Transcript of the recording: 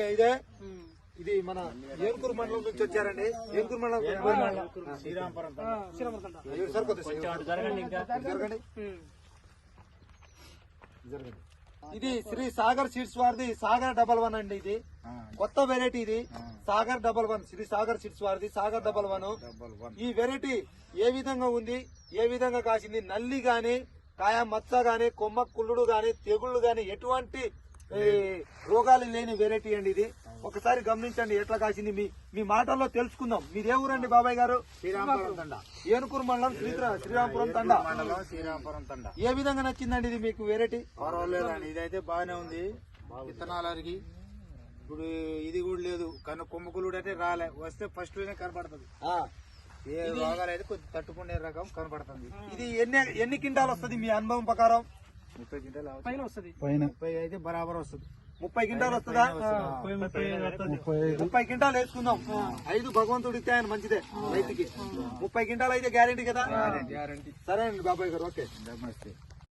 ఇదే ఇది మన ఏనుకూరు మండలం నుంచి వచ్చారండి. ఏనుకూరు మండలం శ్రీరాంపురం ఇది శ్రీ సాగర్ సీడ్స్ వారిది సాగర్ 11 అండి. ఇది కొత్త వెరైటీ, ఇది సాగర్ 11, శ్రీ సాగర్ సీడ్స్ వారిది సాగర్ 11. ఈ వెరైటీ ఏ విధంగా ఉంది, ఏ విధంగా కాసింది, నల్లి గాని, కాయ మచ్చ గాని, కొమ్మ కుళ్ళుడు గాని, తెగుళ్లు గాని ఎటువంటి రోగాలు లేని వెరైటీ అండి. ఇది ఒకసారి గమనించండి ఎట్లా కాసింది. మీ మాటల్లో తెలుసుకుందాం. మీదే ఊరండి బాబాయ్ గారు? శ్రీరాంపురం తండ, ఏనుకూరు మండలం శ్రీరాంపురం తండ. శ్రీరాంపురం తండ. ఏ విధంగా నచ్చిందండి ఇది మీకు వెరైటీ? పర్వాలేదండి, ఇదైతే బాగానే ఉంది. విత్తనాలకి ఇప్పుడు ఇది కూడా లేదు, కానీ కొమ్మకులుడు అయితే రాలే, వస్తే ఫస్ట్ లోనే కనపడుతుంది. ఏ రోగాలు అయితే కొంచెం తట్టుకునే రకం కనపడుతుంది. ఇది ఎన్ని క్వింటాలు వస్తుంది మీ అనుభవం ప్రకారం? 30 క్వింటాలు పైన వస్తుంది. 30 అయితే బరాబర్ వస్తుంది. 30 క్వింటాలు వస్తుందా? 30 క్వింటాలు వేసుకుందాం. 5 భగవంతుడికి ఆయన మంచిదే రైతుకి. 30 క్వింటాలు అయితే గ్యారెంటీ కదా? గ్యారంటీ. సరే అండి బాబాయ్ గారు, ఓకే. నమస్తే.